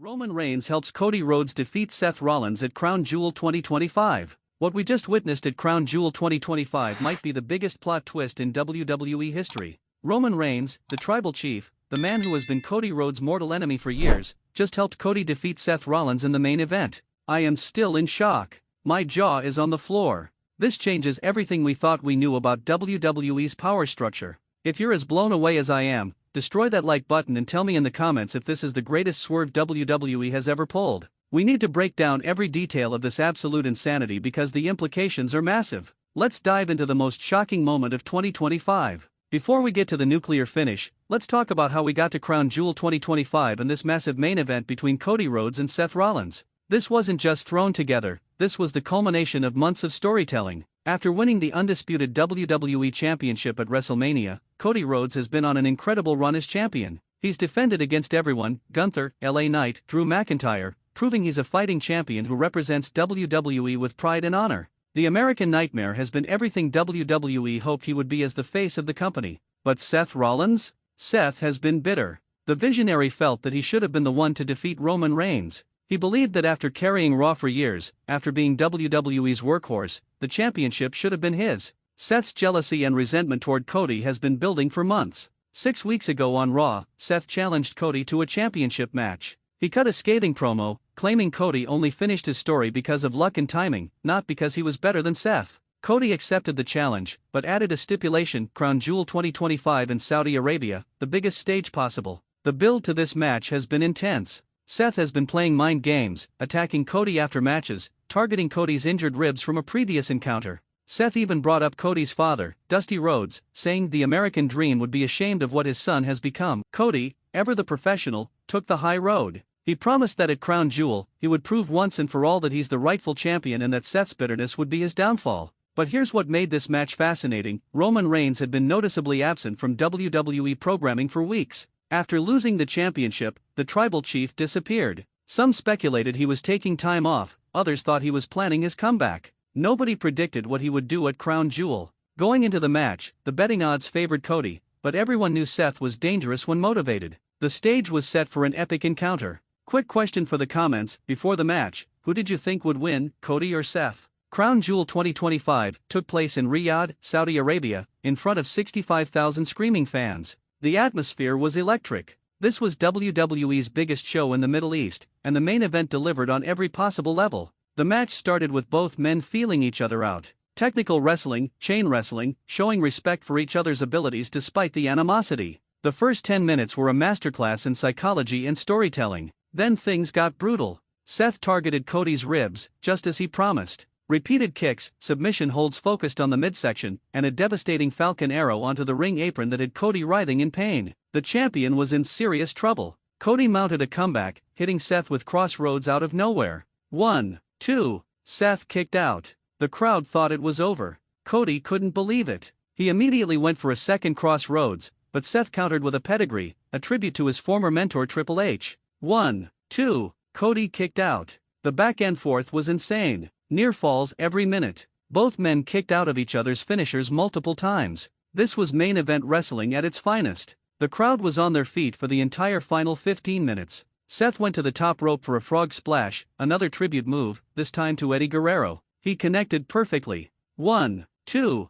Roman Reigns helps Cody Rhodes defeat Seth Rollins at Crown Jewel 2025. What we just witnessed at Crown Jewel 2025 might be the biggest plot twist in WWE history. Roman Reigns, the tribal chief, the man who has been Cody Rhodes' mortal enemy for years, just helped Cody defeat Seth Rollins in the main event. I am still in shock. My jaw is on the floor. This changes everything we thought we knew about WWE's power structure. If you're as blown away as I am, destroy that like button and tell me in the comments if this is the greatest swerve WWE has ever pulled. We need to break down every detail of this absolute insanity because the implications are massive. Let's dive into the most shocking moment of 2025. Before we get to the nuclear finish, let's talk about how we got to Crown Jewel 2025 and this massive main event between Cody Rhodes and Seth Rollins. This wasn't just thrown together, this was the culmination of months of storytelling. After winning the undisputed WWE Championship at WrestleMania, Cody Rhodes has been on an incredible run as champion. He's defended against everyone: Gunther, LA Knight, Drew McIntyre, proving he's a fighting champion who represents WWE with pride and honor. The American Nightmare has been everything WWE hoped he would be as the face of the company. But Seth Rollins? Seth has been bitter. The visionary felt that he should have been the one to defeat Roman Reigns. He believed that after carrying Raw for years, after being WWE's workhorse, the championship should have been his. Seth's jealousy and resentment toward Cody has been building for months. 6 weeks ago on Raw, Seth challenged Cody to a championship match. He cut a scathing promo, claiming Cody only finished his story because of luck and timing, not because he was better than Seth. Cody accepted the challenge, but added a stipulation: Crown Jewel 2025 in Saudi Arabia, the biggest stage possible. The build to this match has been intense. Seth has been playing mind games, attacking Cody after matches, targeting Cody's injured ribs from a previous encounter. Seth even brought up Cody's father, Dusty Rhodes, saying the American Dream would be ashamed of what his son has become. Cody, ever the professional, took the high road. He promised that at Crown Jewel, he would prove once and for all that he's the rightful champion and that Seth's bitterness would be his downfall. But here's what made this match fascinating: Roman Reigns had been noticeably absent from WWE programming for weeks. After losing the championship, the tribal chief disappeared. Some speculated he was taking time off, others thought he was planning his comeback. Nobody predicted what he would do at Crown Jewel. Going into the match, the betting odds favored Cody, but everyone knew Seth was dangerous when motivated. The stage was set for an epic encounter. Quick question for the comments: before the match, who did you think would win, Cody or Seth? Crown Jewel 2025 took place in Riyadh, Saudi Arabia, in front of 65,000 screaming fans. The atmosphere was electric. This was WWE's biggest show in the Middle East, and the main event delivered on every possible level. The match started with both men feeling each other out. Technical wrestling, chain wrestling, showing respect for each other's abilities despite the animosity. The first 10 minutes were a masterclass in psychology and storytelling. Then things got brutal. Seth targeted Cody's ribs, just as he promised. Repeated kicks, submission holds focused on the midsection, and a devastating falcon arrow onto the ring apron that had Cody writhing in pain. The champion was in serious trouble. Cody mounted a comeback, hitting Seth with crossroads out of nowhere. 1, 2, Seth kicked out. The crowd thought it was over. Cody couldn't believe it. He immediately went for a second crossroads, but Seth countered with a pedigree, a tribute to his former mentor Triple H. 1, 2, Cody kicked out. The back and forth was insane. Near falls every minute. Both men kicked out of each other's finishers multiple times. This was main event wrestling at its finest. The crowd was on their feet for the entire final 15 minutes. Seth went to the top rope for a frog splash, another tribute move, this time to Eddie Guerrero. He connected perfectly. 1, 2,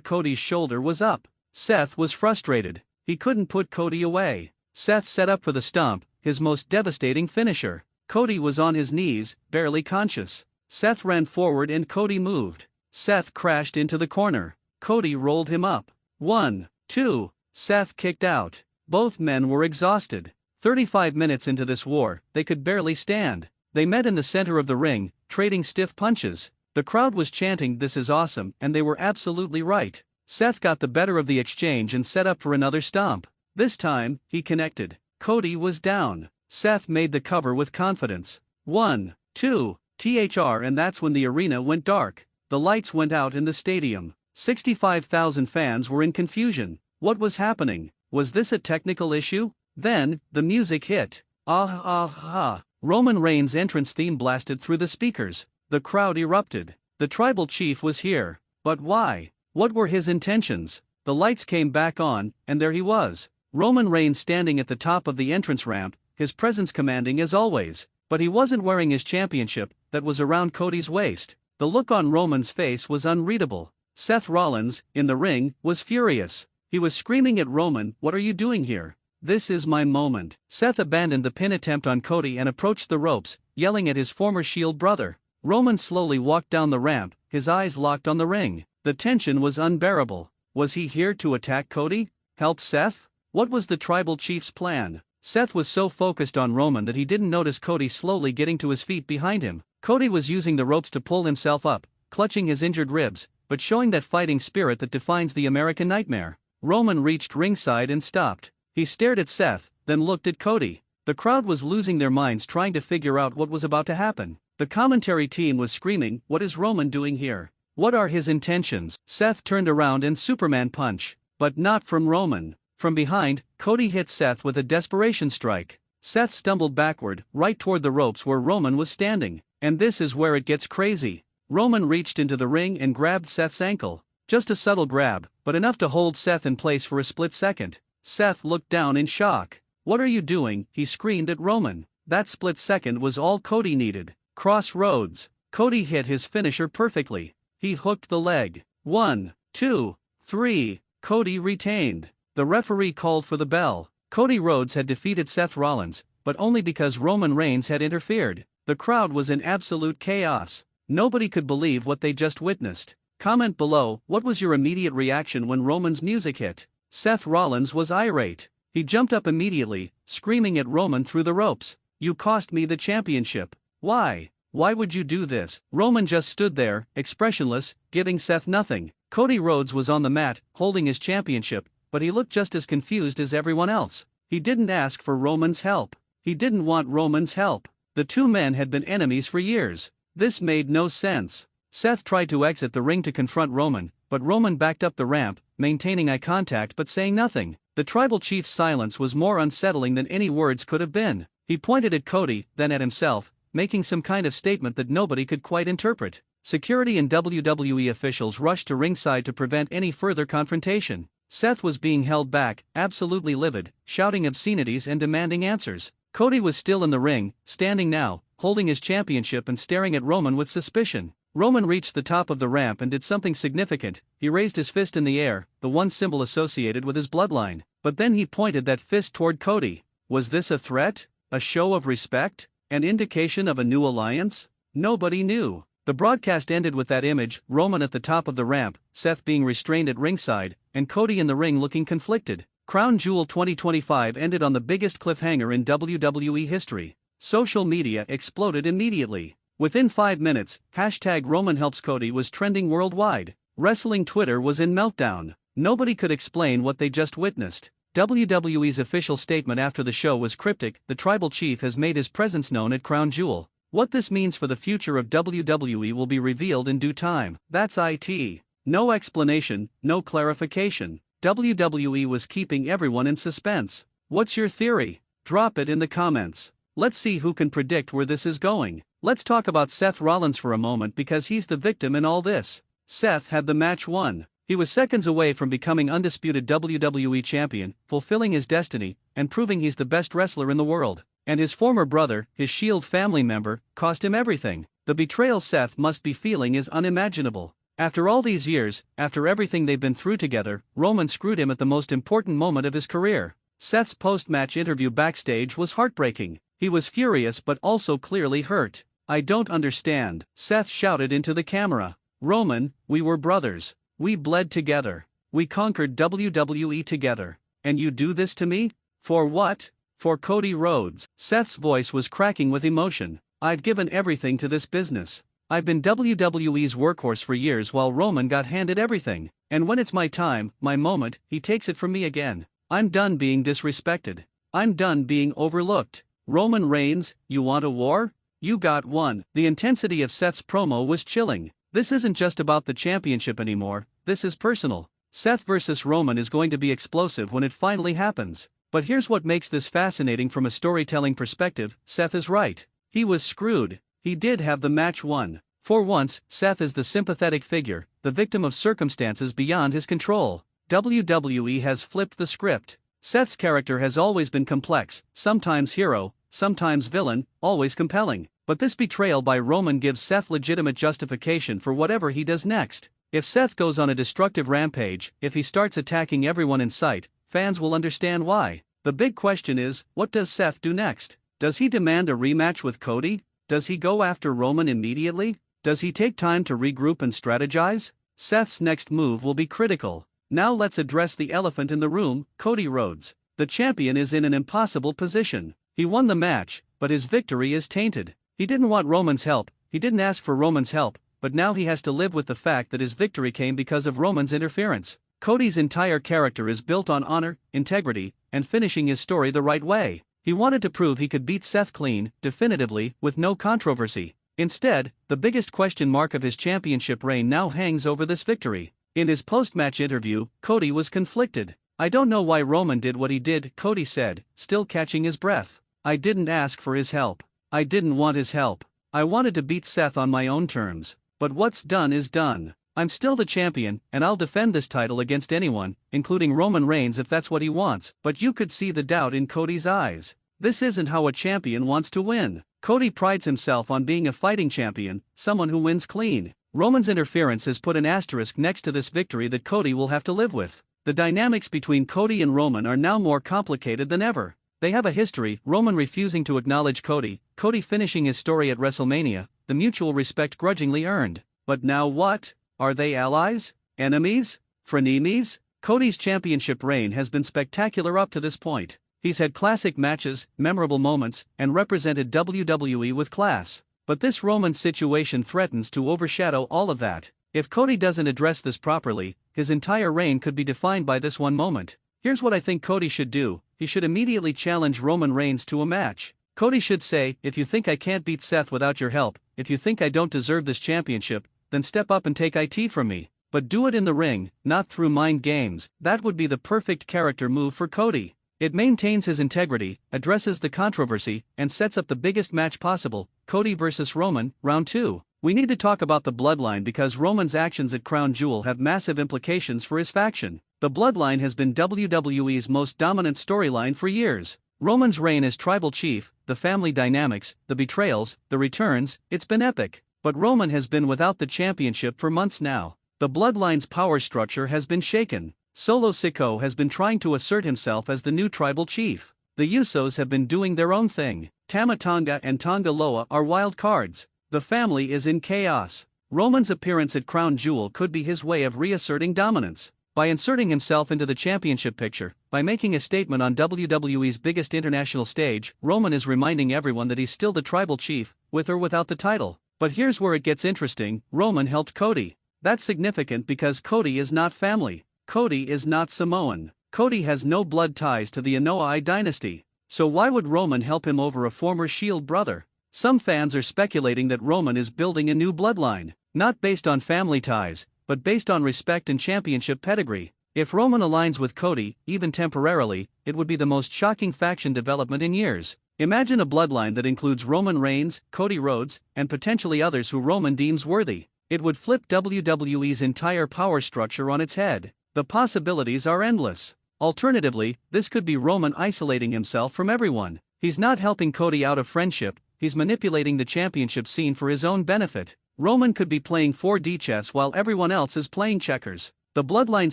Cody's shoulder was up. Seth was frustrated. He couldn't put Cody away. Seth set up for the stomp, his most devastating finisher. Cody was on his knees, barely conscious. Seth ran forward and Cody moved. Seth crashed into the corner. Cody rolled him up. 1, 2, Seth kicked out. Both men were exhausted. 35 minutes into this war, they could barely stand. They met in the center of the ring, trading stiff punches. The crowd was chanting, "This is awesome," and they were absolutely right. Seth got the better of the exchange and set up for another stomp. This time, he connected. Cody was down. Seth made the cover with confidence. 1, 2, and that's when the arena went dark. The lights went out in the stadium. 65,000 fans were in confusion. What was happening? Was this a technical issue? Then, the music hit. Roman Reigns' entrance theme blasted through the speakers. The crowd erupted. The tribal chief was here. But why? What were his intentions? The lights came back on, and there he was. Roman Reigns standing at the top of the entrance ramp, his presence commanding as always. But he wasn't wearing his championship, that was around Cody's waist. The look on Roman's face was unreadable. Seth Rollins, in the ring, was furious. He was screaming at Roman, "What are you doing here? This is my moment." Seth abandoned the pin attempt on Cody and approached the ropes, yelling at his former Shield brother. Roman slowly walked down the ramp, his eyes locked on the ring. The tension was unbearable. Was he here to attack Cody? Help Seth? What was the tribal chief's plan? Seth was so focused on Roman that he didn't notice Cody slowly getting to his feet behind him. Cody was using the ropes to pull himself up, clutching his injured ribs, but showing that fighting spirit that defines the American nightmare. Roman reached ringside and stopped. He stared at Seth, then looked at Cody. The crowd was losing their minds trying to figure out what was about to happen. The commentary team was screaming, "What is Roman doing here? What are his intentions?" Seth turned around and Superman punch. But not from Roman. From behind, Cody hit Seth with a desperation strike. Seth stumbled backward, right toward the ropes where Roman was standing. And this is where it gets crazy. Roman reached into the ring and grabbed Seth's ankle. Just a subtle grab, but enough to hold Seth in place for a split second. Seth looked down in shock. "What are you doing?" he screamed at Roman. That split second was all Cody needed. Crossroads. Cody hit his finisher perfectly. He hooked the leg. 1, 2, 3. Cody retained. The referee called for the bell. Cody Rhodes had defeated Seth Rollins, but only because Roman Reigns had interfered. The crowd was in absolute chaos. Nobody could believe what they just witnessed. Comment below, what was your immediate reaction when Roman's music hit? Seth Rollins was irate. He jumped up immediately, screaming at Roman through the ropes. "You cost me the championship. Why? Why would you do this?" Roman just stood there, expressionless, giving Seth nothing. Cody Rhodes was on the mat, holding his championship, but he looked just as confused as everyone else. He didn't ask for Roman's help. He didn't want Roman's help. The two men had been enemies for years. This made no sense. Seth tried to exit the ring to confront Roman, but Roman backed up the ramp, maintaining eye contact but saying nothing. The tribal chief's silence was more unsettling than any words could have been. He pointed at Cody, then at himself, making some kind of statement that nobody could quite interpret. Security and WWE officials rushed to ringside to prevent any further confrontation. Seth was being held back, absolutely livid, shouting obscenities and demanding answers. Cody was still in the ring, standing now, holding his championship and staring at Roman with suspicion. Roman reached the top of the ramp and did something significant. He raised his fist in the air, the one symbol associated with his bloodline. But then he pointed that fist toward Cody. Was this a threat? A show of respect? An indication of a new alliance? Nobody knew. The broadcast ended with that image, Roman at the top of the ramp, Seth being restrained at ringside, and Cody in the ring looking conflicted. Crown Jewel 2025 ended on the biggest cliffhanger in WWE history. Social media exploded immediately. Within 5 minutes, #RomanHelpsCody was trending worldwide. Wrestling Twitter was in meltdown. Nobody could explain what they just witnessed. WWE's official statement after the show was cryptic: the tribal chief has made his presence known at Crown Jewel. What this means for the future of WWE will be revealed in due time. That's it. No explanation, no clarification. WWE was keeping everyone in suspense. What's your theory? Drop it in the comments. Let's see who can predict where this is going. Let's talk about Seth Rollins for a moment because he's the victim in all this. Seth had the match won. He was seconds away from becoming undisputed WWE Champion, fulfilling his destiny, and proving he's the best wrestler in the world. And his former brother, his Shield family member, cost him everything. The betrayal Seth must be feeling is unimaginable. After all these years, after everything they've been through together, Roman screwed him at the most important moment of his career. Seth's post-match interview backstage was heartbreaking. He was furious but also clearly hurt. "I don't understand," Seth shouted into the camera. "Roman, we were brothers. We bled together. We conquered WWE together. And you do this to me? For what? For Cody Rhodes." Seth's voice was cracking with emotion. "I've given everything to this business. I've been WWE's workhorse for years while Roman got handed everything. And when it's my time, my moment, he takes it from me again. I'm done being disrespected. I'm done being overlooked. Roman Reigns, you want a war? You got one." The intensity of Seth's promo was chilling. This isn't just about the championship anymore, this is personal. Seth versus Roman is going to be explosive when it finally happens. But here's what makes this fascinating from a storytelling perspective: Seth is right. He was screwed. He did have the match won. For once, Seth is the sympathetic figure, the victim of circumstances beyond his control. WWE has flipped the script. Seth's character has always been complex, sometimes hero, sometimes villain, always compelling. But this betrayal by Roman gives Seth legitimate justification for whatever he does next. If Seth goes on a destructive rampage, if he starts attacking everyone in sight, fans will understand why. The big question is, what does Seth do next? Does he demand a rematch with Cody? Does he go after Roman immediately? Does he take time to regroup and strategize? Seth's next move will be critical. Now let's address the elephant in the room, Cody Rhodes. The champion is in an impossible position. He won the match, but his victory is tainted. He didn't want Roman's help, he didn't ask for Roman's help, but now he has to live with the fact that his victory came because of Roman's interference. Cody's entire character is built on honor, integrity, and finishing his story the right way. He wanted to prove he could beat Seth clean, definitively, with no controversy. Instead, the biggest question mark of his championship reign now hangs over this victory. In his post-match interview, Cody was conflicted. "I don't know why Roman did what he did," Cody said, still catching his breath. "I didn't ask for his help. I didn't want his help. I wanted to beat Seth on my own terms. But what's done is done. I'm still the champion, and I'll defend this title against anyone, including Roman Reigns if that's what he wants." But you could see the doubt in Cody's eyes. This isn't how a champion wants to win. Cody prides himself on being a fighting champion, someone who wins clean. Roman's interference has put an asterisk next to this victory that Cody will have to live with. The dynamics between Cody and Roman are now more complicated than ever. They have a history, Roman refusing to acknowledge Cody, Cody finishing his story at WrestleMania, the mutual respect grudgingly earned. But now what? Are they allies? Enemies? Frenemies? Cody's championship reign has been spectacular up to this point. He's had classic matches, memorable moments, and represented WWE with class. But this Roman situation threatens to overshadow all of that. If Cody doesn't address this properly, his entire reign could be defined by this one moment. Here's what I think Cody should do. He should immediately challenge Roman Reigns to a match. Cody should say, "If you think I can't beat Seth without your help, if you think I don't deserve this championship, then step up and take it from me. But do it in the ring, not through mind games." That would be the perfect character move for Cody. It maintains his integrity, addresses the controversy, and sets up the biggest match possible, Cody vs. Roman, round 2. We need to talk about the Bloodline because Roman's actions at Crown Jewel have massive implications for his faction. The Bloodline has been WWE's most dominant storyline for years. Roman's reign as tribal chief, the family dynamics, the betrayals, the returns, it's been epic. But Roman has been without the championship for months now. The Bloodline's power structure has been shaken. Solo Sikoa has been trying to assert himself as the new tribal chief. The Usos have been doing their own thing. Tama Tonga and Tonga Loa are wild cards. The family is in chaos. Roman's appearance at Crown Jewel could be his way of reasserting dominance. By inserting himself into the championship picture, by making a statement on WWE's biggest international stage, Roman is reminding everyone that he's still the tribal chief, with or without the title. But here's where it gets interesting, Roman helped Cody. That's significant because Cody is not family. Cody is not Samoan. Cody has no blood ties to the Anoa'i dynasty. So why would Roman help him over a former Shield brother? Some fans are speculating that Roman is building a new bloodline, not based on family ties, but based on respect and championship pedigree. If Roman aligns with Cody, even temporarily, it would be the most shocking faction development in years. Imagine a bloodline that includes Roman Reigns, Cody Rhodes, and potentially others who Roman deems worthy. It would flip WWE's entire power structure on its head. The possibilities are endless. Alternatively, this could be Roman isolating himself from everyone. He's not helping Cody out of friendship, he's manipulating the championship scene for his own benefit. Roman could be playing 4D chess while everyone else is playing checkers. The Bloodline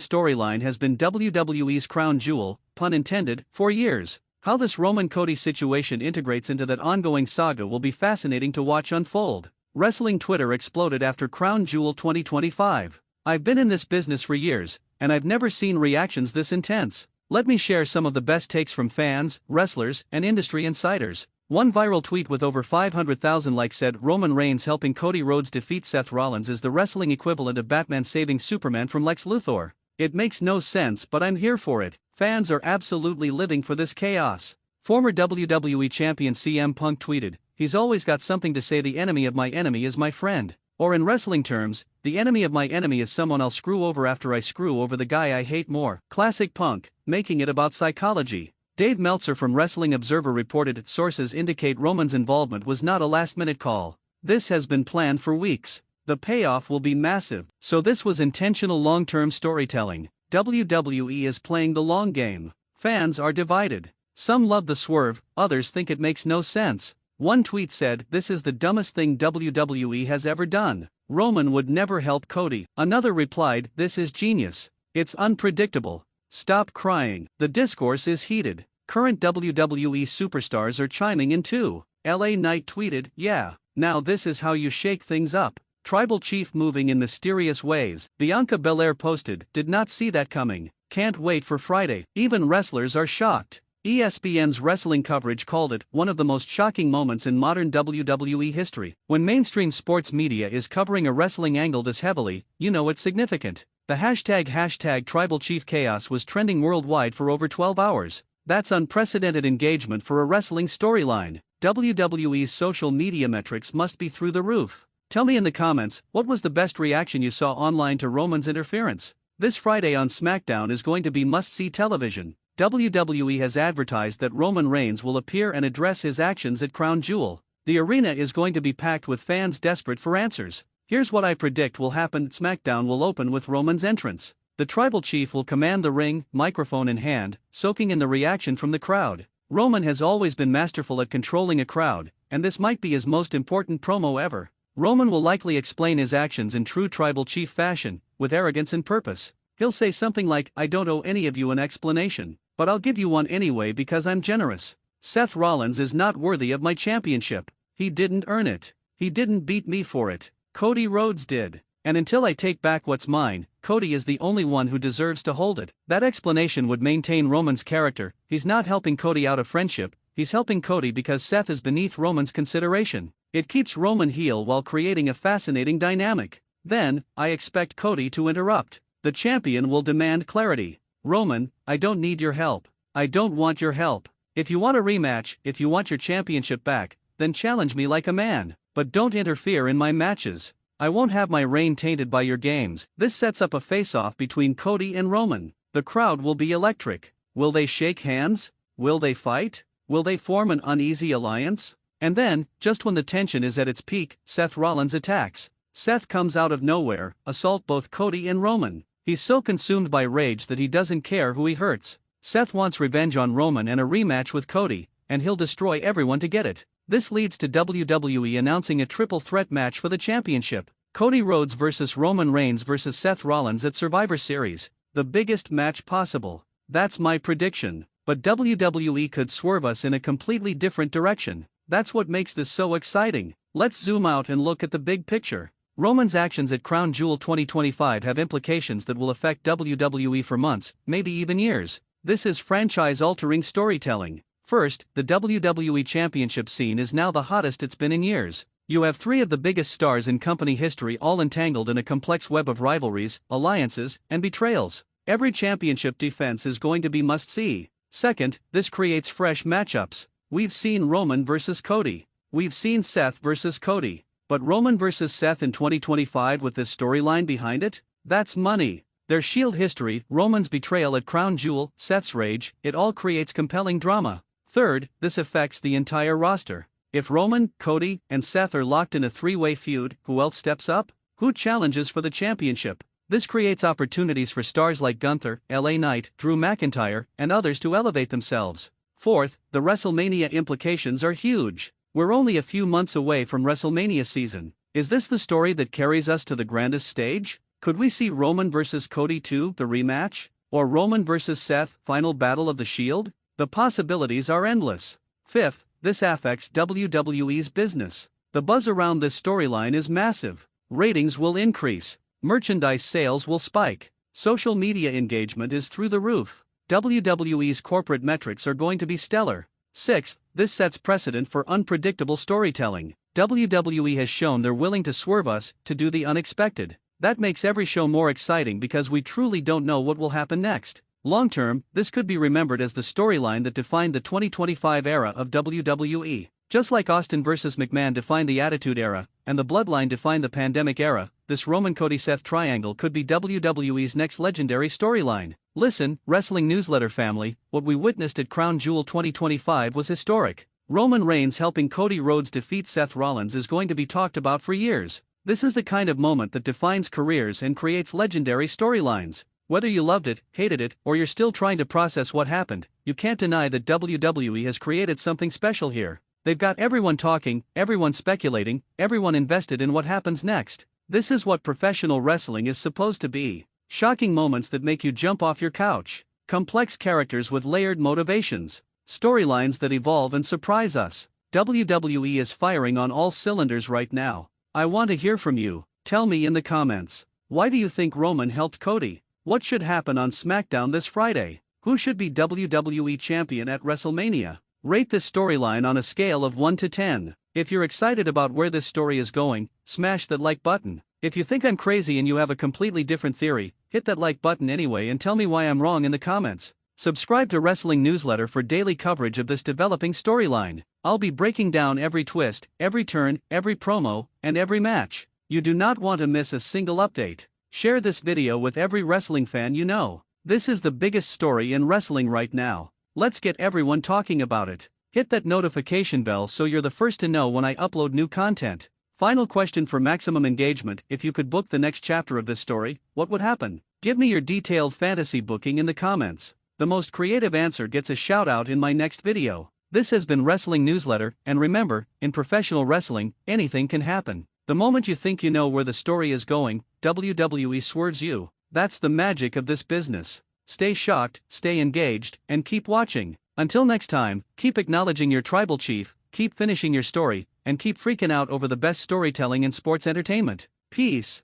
storyline has been WWE's crown jewel, pun intended, for years. How this Roman-Cody situation integrates into that ongoing saga will be fascinating to watch unfold. Wrestling Twitter exploded after Crown Jewel 2025. "I've been in this business for years, and I've never seen reactions this intense. Let me share some of the best takes from fans, wrestlers, and industry insiders." One viral tweet with over 500,000 likes said Roman Reigns helping Cody Rhodes defeat Seth Rollins is the wrestling equivalent of Batman saving Superman from Lex Luthor. "It makes no sense, but I'm here for it. Fans are absolutely living for this chaos." Former WWE champion CM Punk tweeted, "He's always got something to say. The enemy of my enemy is my friend." Or in wrestling terms, the enemy of my enemy is someone I'll screw over after I screw over the guy I hate more. Classic Punk, making it about psychology. Dave Meltzer from Wrestling Observer reported sources indicate Roman's involvement was not a last-minute call. "This has been planned for weeks. The payoff will be massive." So this was intentional long-term storytelling. WWE is playing the long game. Fans are divided. Some love the swerve, others think it makes no sense. One tweet said, "This is the dumbest thing WWE has ever done. Roman would never help Cody." Another replied, "This is genius. It's unpredictable. Stop crying." The discourse is heated. Current WWE superstars are chiming in too. LA Knight tweeted, "Yeah, now this is how you shake things up. Tribal Chief moving in mysterious ways." Bianca Belair posted, "Did not see that coming. Can't wait for Friday." Even wrestlers are shocked. ESPN's wrestling coverage called it one of the most shocking moments in modern WWE history. When mainstream sports media is covering a wrestling angle this heavily, you know it's significant. The hashtag Tribal Chief Chaos was trending worldwide for over 12 hours. That's unprecedented engagement for a wrestling storyline. WWE's social media metrics must be through the roof. Tell me in the comments, what was the best reaction you saw online to Roman's interference? This Friday on SmackDown is going to be must-see television. WWE has advertised that Roman Reigns will appear and address his actions at Crown Jewel. The arena is going to be packed with fans desperate for answers. Here's what I predict will happen. SmackDown will open with Roman's entrance. The Tribal Chief will command the ring, microphone in hand, soaking in the reaction from the crowd. Roman has always been masterful at controlling a crowd, and this might be his most important promo ever. Roman will likely explain his actions in true Tribal Chief fashion, with arrogance and purpose. He'll say something like, "I don't owe any of you an explanation, but I'll give you one anyway because I'm generous. Seth Rollins is not worthy of my championship. He didn't earn it. He didn't beat me for it. Cody Rhodes did. And until I take back what's mine, Cody is the only one who deserves to hold it." That explanation would maintain Roman's character. He's not helping Cody out of friendship, he's helping Cody because Seth is beneath Roman's consideration. It keeps Roman heel while creating a fascinating dynamic. Then, I expect Cody to interrupt. The champion will demand clarity. "Roman, I don't need your help. I don't want your help. If you want a rematch, if you want your championship back, then challenge me like a man. But don't interfere in my matches. I won't have my reign tainted by your games." This sets up a face-off between Cody and Roman. The crowd will be electric. Will they shake hands? Will they fight? Will they form an uneasy alliance? And then, just when the tension is at its peak, Seth Rollins attacks. Seth comes out of nowhere, assault both Cody and Roman. He's so consumed by rage that he doesn't care who he hurts. Seth wants revenge on Roman and a rematch with Cody, and he'll destroy everyone to get it. This leads to WWE announcing a triple threat match for the championship. Cody Rhodes vs Roman Reigns vs Seth Rollins at Survivor Series. The biggest match possible. That's my prediction. But WWE could swerve us in a completely different direction. That's what makes this so exciting. Let's zoom out and look at the big picture. Roman's actions at Crown Jewel 2025 have implications that will affect WWE for months, maybe even years. This is franchise-altering storytelling. First, the WWE Championship scene is now the hottest it's been in years. You have three of the biggest stars in company history all entangled in a complex web of rivalries, alliances, and betrayals. Every championship defense is going to be must-see. Second, this creates fresh matchups. We've seen Roman vs Cody. We've seen Seth vs Cody. But Roman vs Seth in 2025 with this storyline behind it? That's money. Their Shield history, Roman's betrayal at Crown Jewel, Seth's rage, it all creates compelling drama. Third, this affects the entire roster. If Roman, Cody, and Seth are locked in a three-way feud, who else steps up? Who challenges for the championship? This creates opportunities for stars like Gunther, LA Knight, Drew McIntyre, and others to elevate themselves. Fourth, the WrestleMania implications are huge. We're only a few months away from WrestleMania season. Is this the story that carries us to the grandest stage? Could we see Roman vs Cody 2, the rematch? Or Roman vs Seth, final battle of the Shield? The possibilities are endless. Fifth, this affects WWE's business. The buzz around this storyline is massive. Ratings will increase. Merchandise sales will spike. Social media engagement is through the roof. WWE's corporate metrics are going to be stellar. Sixth, this sets precedent for unpredictable storytelling. WWE has shown they're willing to swerve us, to do the unexpected. That makes every show more exciting because we truly don't know what will happen next. Long term, this could be remembered as the storyline that defined the 2025 era of WWE. Just like Austin vs McMahon defined the Attitude Era, and the Bloodline defined the Pandemic Era, this Roman-Cody-Seth triangle could be WWE's next legendary storyline. Listen, wrestling newsletter family, what we witnessed at Crown Jewel 2025 was historic. Roman Reigns helping Cody Rhodes defeat Seth Rollins is going to be talked about for years. This is the kind of moment that defines careers and creates legendary storylines. Whether you loved it, hated it, or you're still trying to process what happened, you can't deny that WWE has created something special here. They've got everyone talking, everyone speculating, everyone invested in what happens next. This is what professional wrestling is supposed to be. Shocking moments that make you jump off your couch. Complex characters with layered motivations. Storylines that evolve and surprise us. WWE is firing on all cylinders right now. I want to hear from you. Tell me in the comments. Why do you think Roman helped Cody? What should happen on SmackDown this Friday? Who should be WWE Champion at WrestleMania? Rate this storyline on a scale of 1 to 10. If you're excited about where this story is going, smash that like button. If you think I'm crazy and you have a completely different theory, hit that like button anyway and tell me why I'm wrong in the comments. Subscribe to Wrestling Newsletter for daily coverage of this developing storyline. I'll be breaking down every twist, every turn, every promo, and every match. You do not want to miss a single update. Share this video with every wrestling fan you know. This is the biggest story in wrestling right now. Let's get everyone talking about it. Hit that notification bell so you're the first to know when I upload new content. Final question for maximum engagement: if you could book the next chapter of this story, what would happen? Give me your detailed fantasy booking in the comments. The most creative answer gets a shout out in my next video. This has been Wrestling Newsletter, and remember, in professional wrestling, anything can happen. The moment you think you know where the story is going, WWE swerves you. That's the magic of this business. Stay shocked, stay engaged, and keep watching. Until next time, keep acknowledging your tribal chief, keep finishing your story, and keep freaking out over the best storytelling in sports entertainment. Peace.